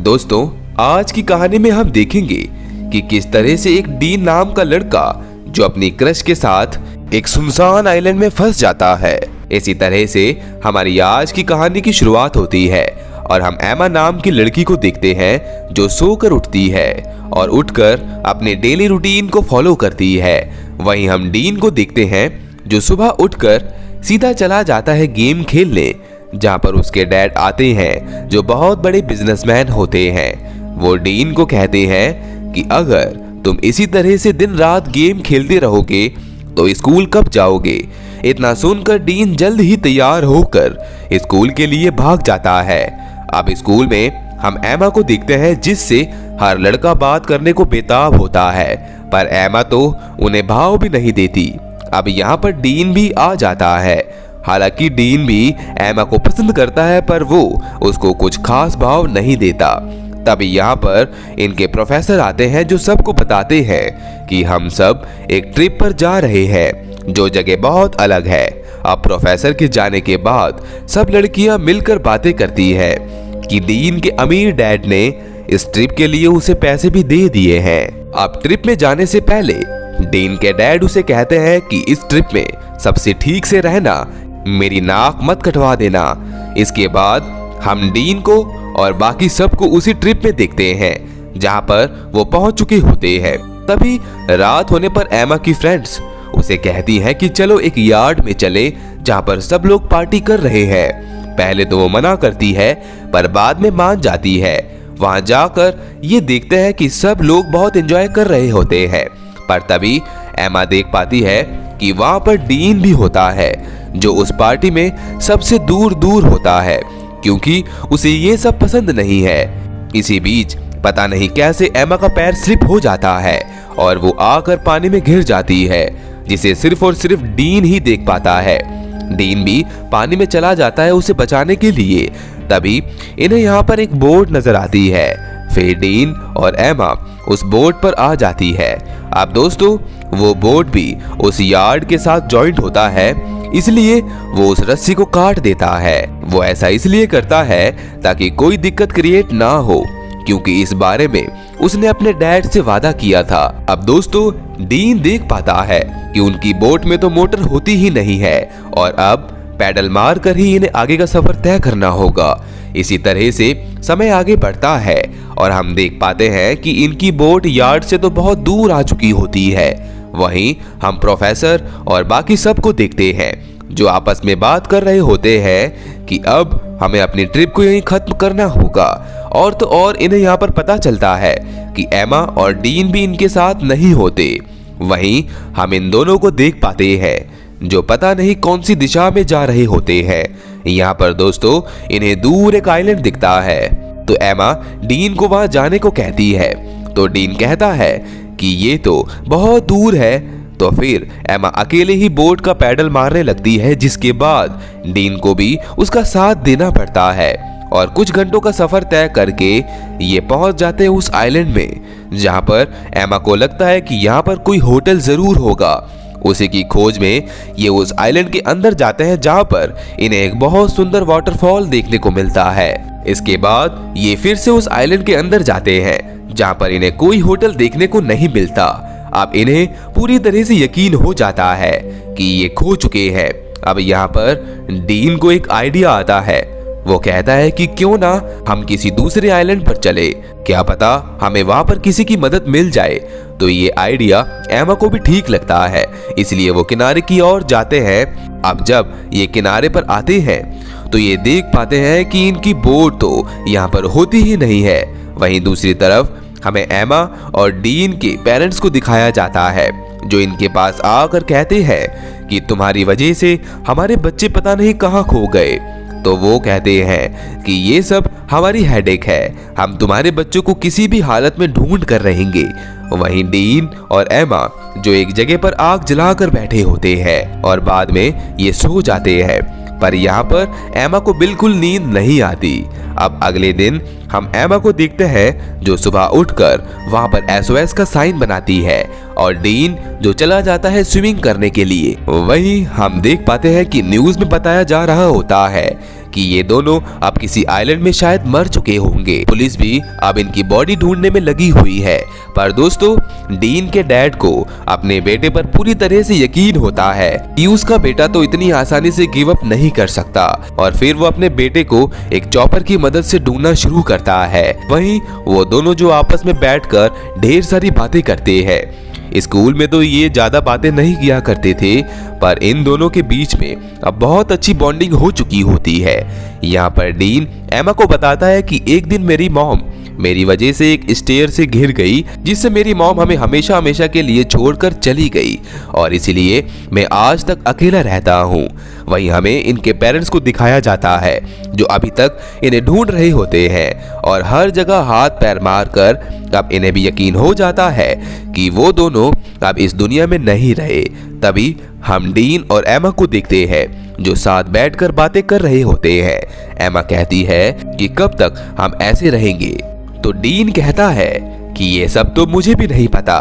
दोस्तों, आज की कहानी में हम देखेंगे कि किस तरह से एक डीन नाम का लड़का जो अपनी क्रश के साथ एक सुनसान आइलैंड में फंस जाता है। इसी तरह से हमारी आज की कहानी की शुरुआत होती है और हम एमा नाम की लड़की को देखते हैं जो सोकर उठती है और उठकर अपने डेली रूटीन को फॉलो करती है। वहीं हम डीन को देखते हैं जो सुबह उठकर सीधा चला जाता है गेम खेलने, जहां पर उसके डैड आते हैं जो बहुत बड़े बिजनेसमैन होते हैं। वो डीन को कहते हैं कि अगर तुम इसी तरह से दिन रात गेम खेलते रहोगे तो स्कूल कब जाओगे। इतना सुनकर डीन जल्द ही तैयार होकर स्कूल के लिए भाग जाता है। अब स्कूल में हम एमा को देखते हैं जिससे हर लड़का बात करने को बेताब होता है, पर एमा तो उन्हें भाव भी नहीं देती। अब यहाँ पर डीन भी आ जाता है। हालांकि डीन भी एमा को पसंद करता है पर वो उसको कुछ खास भाव नहीं देता। तभी यहाँ पर इनके प्रोफेसर आते हैं जो सबको बताते हैं कि हम सब एक ट्रिप पर जा रहे हैं जो जगह बहुत अलग है। अब प्रोफेसर के जाने के बाद सब लड़कियां मिलकर बातें करती है कि डीन के अमीर डैड ने इस ट्रिप के लिए उसे पैसे भी दे दिए हैं। अब ट्रिप में जाने से पहले डीन के डैड उसे कहते हैं कि इस ट्रिप में सबसे ठीक से रहना, मेरी नाक मत कटवा देना। इसके बाद हम डीन को और बाकी सबको उसी ट्रिप में देखते हैं जहां पर वो पहुंच चुके होते हैं। तभी रात होने पर एमा की फ्रेंड्स उसे कहती हैं कि चलो एक यार्ड में चले जहां पर सब लोग पार्टी कर रहे हैं। पहले तो वो मना करती है पर बाद में मान जाती है। वहां जाकर ये देखते हैं कि सब लोग बहुत एंजॉय कर रहे होते हैं, पर तभी एमा देख पाती है कि वहां पर डीन भी होता है जो उस पार्टी में सबसे दूर दूर होता है क्योंकि उसे ये सब पसंद नहीं है। इसी बीच पता नहीं कैसे एमा का पैर स्लिप हो जाता है और वो आकर पानी में गिर जाती है, जिसे सिर्फ और सिर्फ डीन ही देख पाता है। डीन भी पानी में चला जाता है उसे बचाने के लिए। तभी इन्हें यहाँ पर एक बोट नजर आती है। फिर डीन और एमा उस बोट पर आ जाती है। अब दोस्तों, वो बोट भी उस यार्ड के साथ जॉइंट होता है, इसलिए वो उस रस्सी को काट देता है। वो ऐसा इसलिए करता है ताकि कोई दिक्कत क्रिएट ना हो, क्योंकि इस बारे में उसने अपने डैड से वादा किया था। अब दोस्तों, डीन देख पाता है कि उनकी बोट में तो मोटर होती ही नहीं है और अब पैडल मार कर ही इन्हें आगे का सफर तय करना होगा। इसी तरह से समय आगे बढ़ता है और हम देख पाते हैं कि इनकी बोट यार्ड से तो बहुत दूर आ चुकी होती है। वहीं हम प्रोफेसर और बाकी सबको देखते हैं जो आपस में बात कर रहे होते हैं कि अब हमें अपनी ट्रिप को यहीं खत्म करना होगा। और तो और इन्हें यहाँ पर पता चलता है कि एमा और डीन भी इनके साथ नहीं होते। वहीं हम इन दोनों को देख पाते हैं जो पता नहीं कौन सी दिशा में जा रहे होते हैं। यहाँ पर दोस्तों, इन्हें दूर एक आइलैंड दिखता है तो एमा डीन को वहां जाने को कहती है। तो डीन कहता है कि ये तो बहुत दूर है। तो फिर एमा अकेले ही बोट का पैडल मारने लगती है, जिसके बाद डीन को भी उसका साथ देना पड़ता है और कुछ घंटों का सफर तय करके ये पहुंच जाते हैं उस आइलैंड में, जहां पर एमा को लगता है कि यहाँ पर कोई होटल जरूर होगा। उसी की खोज में ये उस आइलैंड के अंदर जाते हैं जहां पर इन्हें एक बहुत सुंदर वाटरफॉल देखने को मिलता है। इसके बाद ये फिर से उस आइलैंड के अंदर जाते हैं जहां पर इन्हें कोई होटल देखने को नहीं मिलता। अब इन्हें पूरी तरह से यकीन हो जाता है कि ये खो चुके हैं। अब यहाँ पर डीन को एक आइडिया आता है। वो कहता है कि क्यों ना हम किसी दूसरे आइलैंड पर चले, क्या पता हमें वहां पर किसी की मदद मिल जाए। तो ये आइडिया एमा को भी ठीक लगता है, इसलिए वो किनारे की ओर जाते हैं। अब जब ये किनारे पर आते हैं तो ये देख पाते हैं कि इनकी बोट तो यहाँ पर होती ही नहीं है। वहीं दूसरी तरफ हमें एमा और डीन के पेरेंट्स को दिखाया जाता है जो इनके पास आकर कहते हैं कि तुम्हारी वजह से हमारे बच्चे पता नहीं कहाँ खो गए। तो वो कहते हैं कि ये सब हमारी हेडेक है, हम तुम्हारे बच्चों को किसी भी हालत में ढूंढ कर रहेंगे। वहीं डीन और एमा जो एक जगह पर आग जलाकर बैठे होते हैं और बाद में ये सो जाते हैं, पर यहाँ पर एमा को बिल्कुल नींद नहीं आती। अब अगले दिन हम एमा को देखते हैं जो सुबह उठकर वहां पर SOS का साइन बनाती है और डीन जो चला जाता है स्विमिंग करने के लिए। वहीं हम देख पाते हैं कि न्यूज में बताया जा रहा होता है कि ये दोनों अब किसी आइलैंड में शायद मर चुके होंगे। पुलिस भी अब इनकी बॉडी ढूंढने में लगी हुई है। पर दोस्तों, डीन के डैड को अपने बेटे पर पूरी तरह से यकीन होता है कि उसका बेटा तो इतनी आसानी से गिव अप नहीं कर सकता, और फिर वो अपने बेटे को एक चॉपर की मदद से ढूंढना शुरू करता है। वहीं वो दोनों जो आपस में बैठकर ढेर सारी बातें करते हैं। स्कूल में तो ये ज्यादा बातें नहीं किया करते थे, पर इन दोनों के बीच में अब बहुत अच्छी बॉन्डिंग हो चुकी होती है। यहाँ पर डीन एमा को बताता है कि एक दिन मेरी मॉम मेरी वजह से एक स्टेयर से गिर गई, जिससे मेरी मॉम हमें हमेशा हमेशा के लिए छोड़कर चली गई, और इसीलिए मैं आज तक अकेला रहता हूँ। वहीं हमें इनके पेरेंट्स को दिखाया जाता है जो अभी तक इन्हें ढूंढ रहे होते हैं, और हर जगह हाथ पैर मारकर अब इन्हें भी यकीन हो जाता है कि वो दोनों अब इस दुनिया में नहीं रहे। तभी हम डीन और एमा को देखते हैं जो साथ बैठकर बातें कर रहे होते हैं। एमा कहती है कि कब तक हम ऐसे रहेंगे, तो डीन कहता है कि ये सब तो मुझे भी नहीं पता।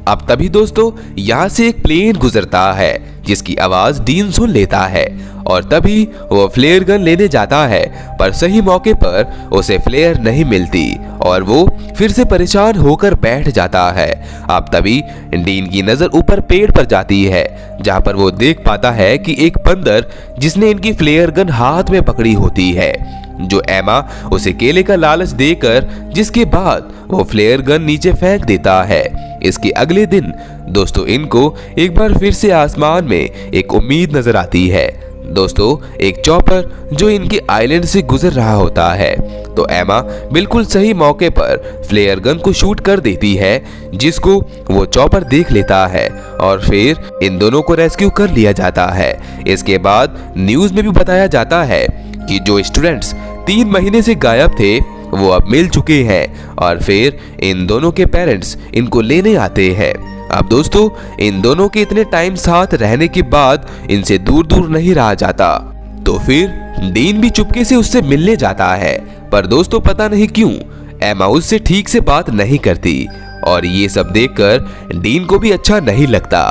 अब तभी दोस्तों यहाँ से एक प्लेन गुजरता है जिसकी आवाज डीन सुन लेता है, और तभी वो फ्लेयर गन लेने जाता है, पर सही मौके पर उसे फ्लेयर नहीं मिलती और वो फिर से परेशान होकर बैठ जाता है। अब तभी डीन की नजर ऊपर पेड़ पर जाती है, जहाँ पर वो देख पाता है कि एक बंदर जिसने इनकी फ्लेयर गन हाथ में पकड़ी होती है, जो एमा उसे केले का लालच देकर जिसके बाद वो फ्लेयर गन नीचे फेंक देता है। इसके अगले दिन दोस्तों इनको एक बार फिर से आसमान में एक उम्मीद नजर आती है। दोस्तों, एक चॉपर जो इनके आइलैंड से गुजर रहा होता है, तो एमा बिल्कुल सही मौके पर फ्लेयर गन को शूट कर देती है, जिसको वो चॉपर देख लेता है, और फिर इन दोनों को रेस्क्यू कर लिया जाता है। इसके बाद न्यूज में भी बताया जाता है कि जो स्टूडेंट्स 3 महीने से गायब थे वो अब मिल चुके हैं, और फिर इन दोनों के पेरेंट्स इनको लेने आते हैं। अब दोस्तों, इन दोनों के इतने टाइम साथ रहने के बाद इनसे दूर दूर नहीं रहा जाता, तो फिर डीन भी चुपके से उससे मिलने जाता है। पर दोस्तों पता नहीं क्यों एमा उससे ठीक से बात नहीं करती, और ये सब देखकर डीन को भी अच्छा नहीं लगता।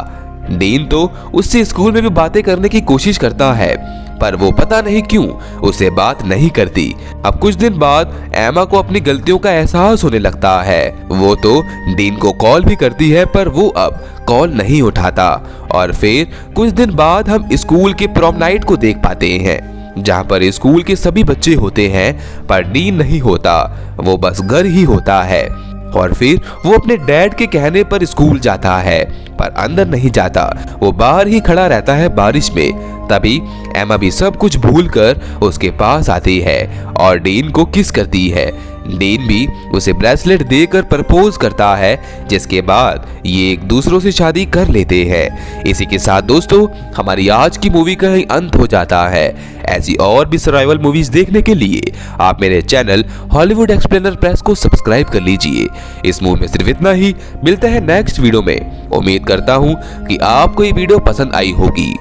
डीन तो उससे स्कूल में भी बातें करने की कोशिश करता है, पर वो पता नहीं क्यों उससे बात नहीं करती। अब कुछ दिन बाद एमा को अपनी गलतियों का एहसास होने लगता है। वो तो डीन को कॉल भी करती है, पर वो अब कॉल नहीं उठाता। और फिर कुछ दिन बाद हम स्कूल के प्रॉम नाइट को देख पाते हैं, जहाँ पर स्कूल के सभी बच्चे होते हैं, पर डीन नहीं होता, वो बस घर ही होता है। और फिर वो अपने डैड के कहने पर स्कूल जाता है, पर अंदर नहीं जाता, वो बाहर ही खड़ा रहता है बारिश में। तभी एमा भी सब कुछ भूलकर उसके पास आती है और डीन को किस करती है। डीन भी उसे ब्रेसलेट देकर प्रपोज करता है, जिसके बाद ये एक दूसरों से शादी कर लेते हैं। इसी के साथ दोस्तों हमारी आज की मूवी का ही अंत हो जाता है। ऐसी और भी सर्वाइवल मूवीज देखने के लिए आप मेरे चैनल हॉलीवुड एक्सप्लेनर प्रेस को सब्सक्राइब कर लीजिए। इस मूवी में सिर्फ इतना ही। मिलते हैं नेक्स्ट वीडियो में। उम्मीद करता हूँ कि आपको ये वीडियो पसंद आई होगी।